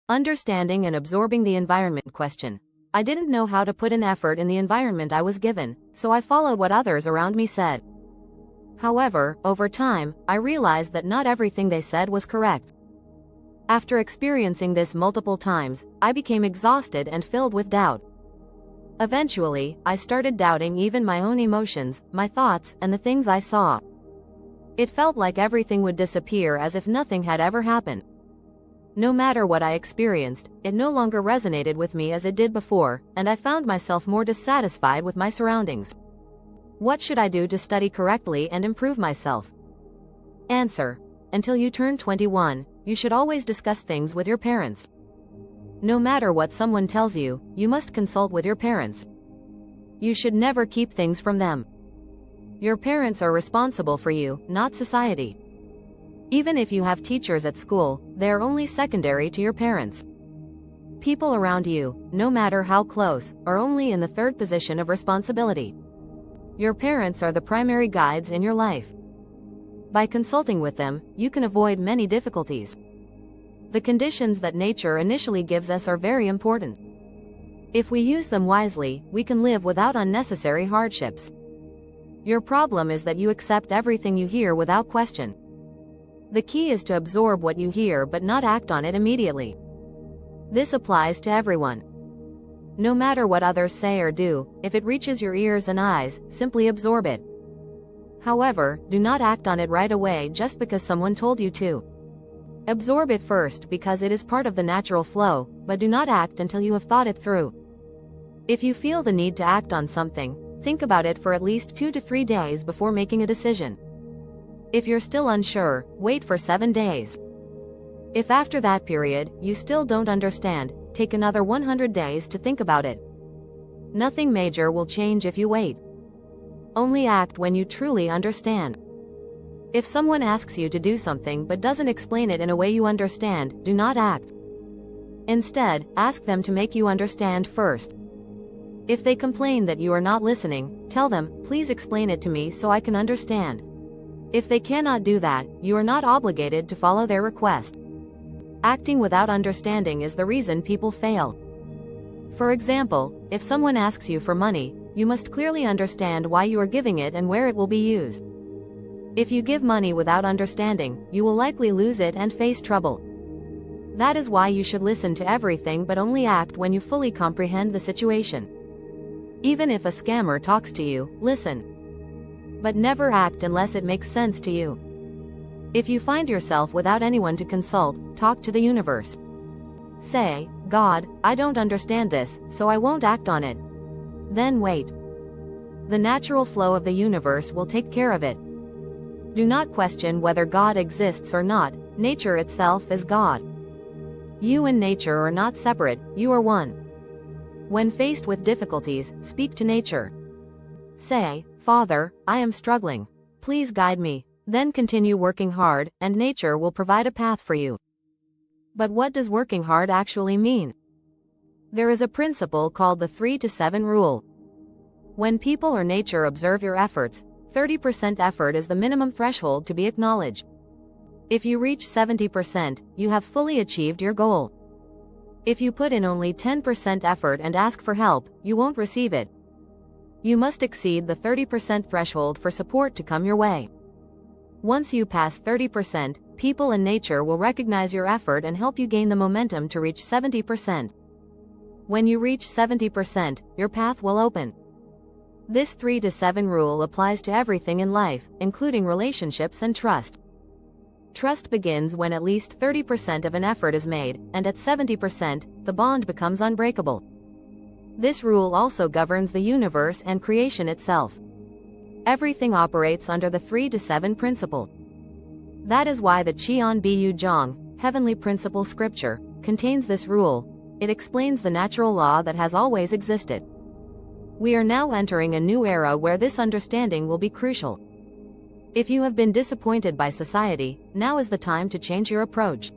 Understanding and absorbing the environment question. I didn't know how to put in effort in the environment I was given, so I followed what others around me said. However, over time, I realized that not everything they said was correct. After experiencing this multiple times, I became exhausted and filled with doubt. Eventually, I started doubting even my own emotions, my thoughts, and the things I saw. It felt like everything would disappear as if nothing had ever happened. No matter what I experienced, it no longer resonated with me as it did before, and I found myself more dissatisfied with my surroundings. What should I do to study correctly and improve myself? Answer: until you turn 21, you should always discuss things with your parents. No matter what someone tells you, you must consult with your parents. You should never keep things from them. Your parents are responsible for you, not society. Even if you have teachers at school, they are only secondary to your parents. People around you, no matter how close, are only in the third position of responsibility. Your parents are the primary guides in your life. By consulting with them, you can avoid many difficulties. The conditions that nature initially gives us are very important. If we use them wisely, we can live without unnecessary hardships. Your problem is that you accept everything you hear without question. The key is to absorb what you hear but not act on it immediately. This applies to everyone. No matter what others say or do, if it reaches your ears and eyes, simply absorb it. However, do not act on it right away just because someone told you to. Absorb it first because it is part of the natural flow, but do not act until you have thought it through. If you feel the need to act on something, think about it for at least 2 to 3 days before making a decision. If you're still unsure, wait for 7 days. If after that period, you still don't understand, take another 100 days to think about it. Nothing major will change if you wait. Only act when you truly understand. If someone asks you to do something but doesn't explain it in a way you understand, do not act. Instead, ask them to make you understand first. If they complain that you are not listening, tell them, please explain it to me so I can understand. If they cannot do that, you are not obligated to follow their request. Acting without understanding is the reason people fail. For example, if someone asks you for money, you must clearly understand why you are giving it and where it will be used. If you give money without understanding, you will likely lose it and face trouble. That is why you should listen to everything but only act when you fully comprehend the situation. Even if a scammer talks to you, listen. But never act unless it makes sense to you. If you find yourself without anyone to consult, talk to the universe. Say, God, I don't understand this, so I won't act on it. Then wait. The natural flow of the universe will take care of it. Do not question whether God exists or not, nature itself is God. You and nature are not separate, you are one. When faced with difficulties, speak to nature. Say, Father, I am struggling. Please guide me. Then continue working hard, and nature will provide a path for you. But what does working hard actually mean? There is a principle called the 3 to 7 rule. When people or nature observe your efforts, 30% effort is the minimum threshold to be acknowledged. If you reach 70%, you have fully achieved your goal. If you put in only 10% effort and ask for help, you won't receive it. You must exceed the 30% threshold for support to come your way. Once you pass 30%, people and nature will recognize your effort and help you gain the momentum to reach 70%. When you reach 70%, your path will open. This 3 to 7 rule applies to everything in life, including relationships and trust. Trust begins when at least 30% of an effort is made, and at 70%, the bond becomes unbreakable. This rule also governs the universe and creation itself. Everything operates under the 3 to 7 principle. That is why the CHEON GONG, heavenly principle scripture, contains this rule. It explains the natural law that has always existed. We are now entering a new era where this understanding will be crucial. If you have been disappointed by society, now is the time to change your approach.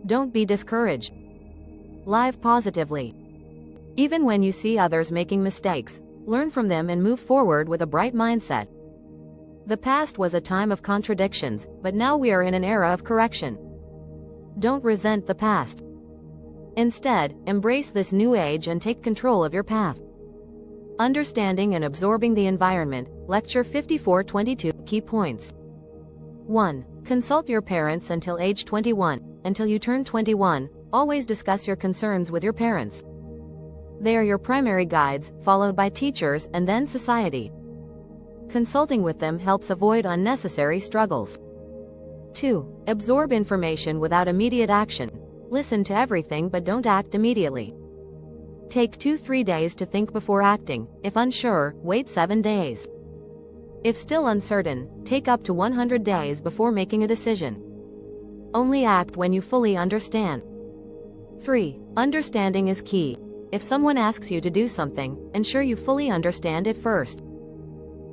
Don't be discouraged. Live positively. Even when you see others making mistakes, learn from them and move forward with a bright mindset. The past was a time of contradictions, but now we are in an era of correction. Don't resent the past. Instead, embrace this new age and take control of your path. Understanding and absorbing the environment, Lecture 5422, Key Points. 1. Consult your parents until age 21. Until you turn 21, always discuss your concerns with your parents. They are your primary guides, followed by teachers and then society. Consulting with them helps avoid unnecessary struggles. 2. Absorb information without immediate action. Listen to everything but don't act immediately. Take 2-3 days to think before acting. If unsure, wait 7 days. If still uncertain, take up to 100 days before making a decision. Only act when you fully understand. 3. Understanding is key. If someone asks you to do something, ensure you fully understand it first.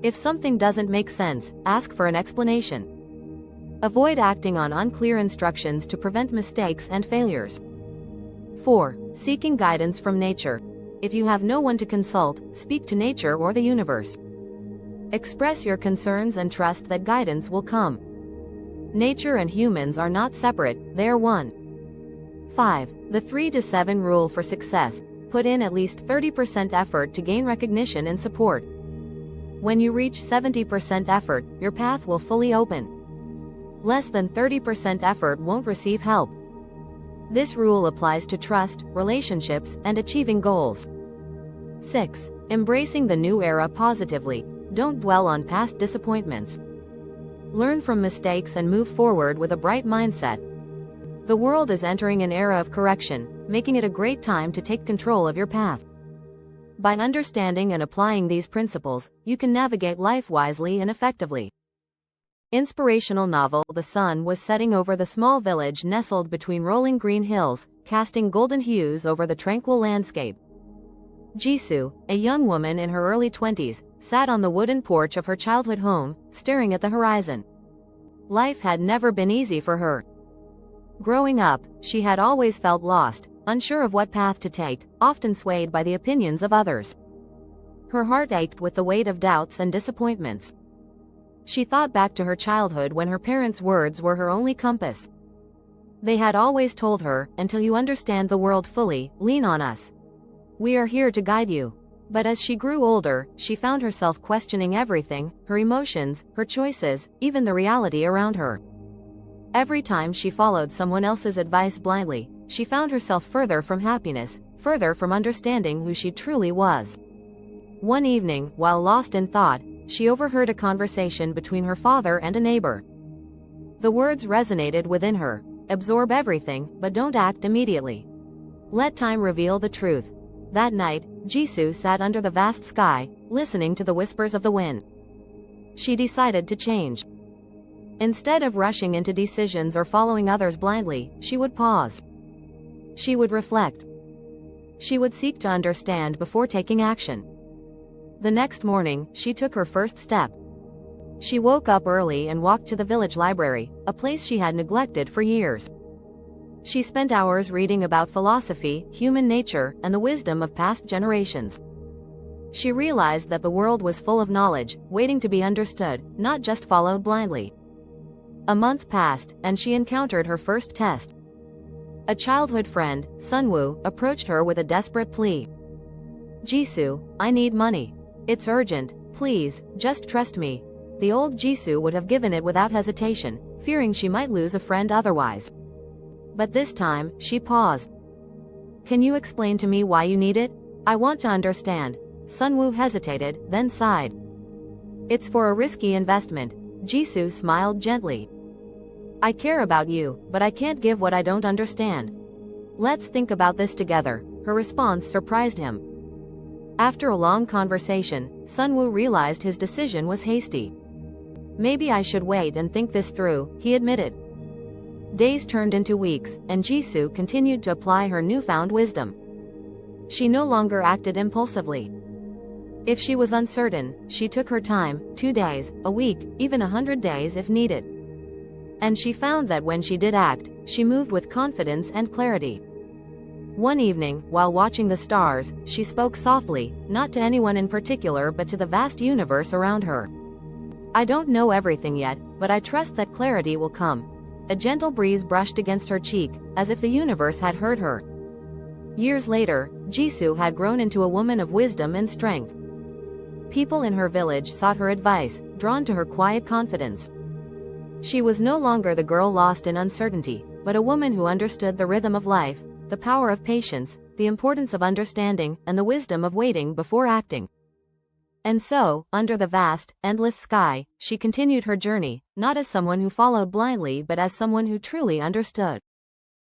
If something doesn't make sense, ask for an explanation. Avoid acting on unclear instructions to prevent mistakes and failures. 4. Seeking guidance from nature. If you have no one to consult, speak to nature or the universe. Express your concerns and trust that guidance will come. Nature and humans are not separate, they are one. 5. The 3 to 7 rule for success. Put in at least 30% effort to gain recognition and support. When you reach 70% effort, your path will fully open. Less than 30% effort won't receive help. This rule applies to trust, relationships, and achieving goals. 6. Embracing the new era positively. Don't dwell on past disappointments. Learn from mistakes and move forward with a bright mindset. The world is entering an era of correction, making it a great time to take control of your path. By understanding and applying these principles, you can navigate life wisely and effectively. Inspirational novel. The sun was setting over the small village nestled between rolling green hills, casting golden hues over the tranquil landscape. Jisoo, a young woman in her early 20s, sat on the wooden porch of her childhood home, staring at the horizon. Life had never been easy for her. Growing up, she had always felt lost, unsure of what path to take, often swayed by the opinions of others. Her heart ached with the weight of doubts and disappointments. She thought back to her childhood when her parents' words were her only compass. They had always told her, "Until you understand the world fully, lean on us. We are here to guide you." But as she grew older, she found herself questioning everything, her emotions, her choices, even the reality around her. Every time she followed someone else's advice blindly, she found herself further from happiness, further from understanding who she truly was. One evening, while lost in thought, she overheard a conversation between her father and a neighbor. The words resonated within her: absorb everything, but don't act immediately. Let time reveal the truth. That night, Jisoo sat under the vast sky, listening to the whispers of the wind. She decided to change. Instead of rushing into decisions or following others blindly, she would pause. She would reflect. She would seek to understand before taking action. The next morning, she took her first step. She woke up early and walked to the village library, a place she had neglected for years. She spent hours reading about philosophy, human nature, and the wisdom of past generations. She realized that the world was full of knowledge, waiting to be understood, not just followed blindly. A month passed, and she encountered her first test. A childhood friend, Sunwoo, approached her with a desperate plea. "Jisoo, I need money. It's urgent, please, just trust me." The old Jisoo would have given it without hesitation, fearing she might lose a friend otherwise. But this time, she paused. "Can you explain to me why you need it? I want to understand." Sunwoo hesitated, then sighed. "It's for a risky investment." Jisoo smiled gently. "I care about you, but I can't give what I don't understand. Let's think about this together." Her response surprised him. After a long conversation, Sunwoo realized his decision was hasty. "Maybe I should wait and think this through," he admitted. Days turned into weeks, and Jisoo continued to apply her newfound wisdom. She no longer acted impulsively. If she was uncertain, she took her time, 2 days, a week, even 100 days if needed. And she found that when she did act, she moved with confidence and clarity. One evening, while watching the stars, she spoke softly, not to anyone in particular but to the vast universe around her. "I don't know everything yet, but I trust that clarity will come." A gentle breeze brushed against her cheek, as if the universe had heard her. Years later, Jisoo had grown into a woman of wisdom and strength. People in her village sought her advice, drawn to her quiet confidence. She was no longer the girl lost in uncertainty, but a woman who understood the rhythm of life, the power of patience, the importance of understanding, and the wisdom of waiting before acting. And so, under the vast, endless sky, she continued her journey, not as someone who followed blindly but as someone who truly understood.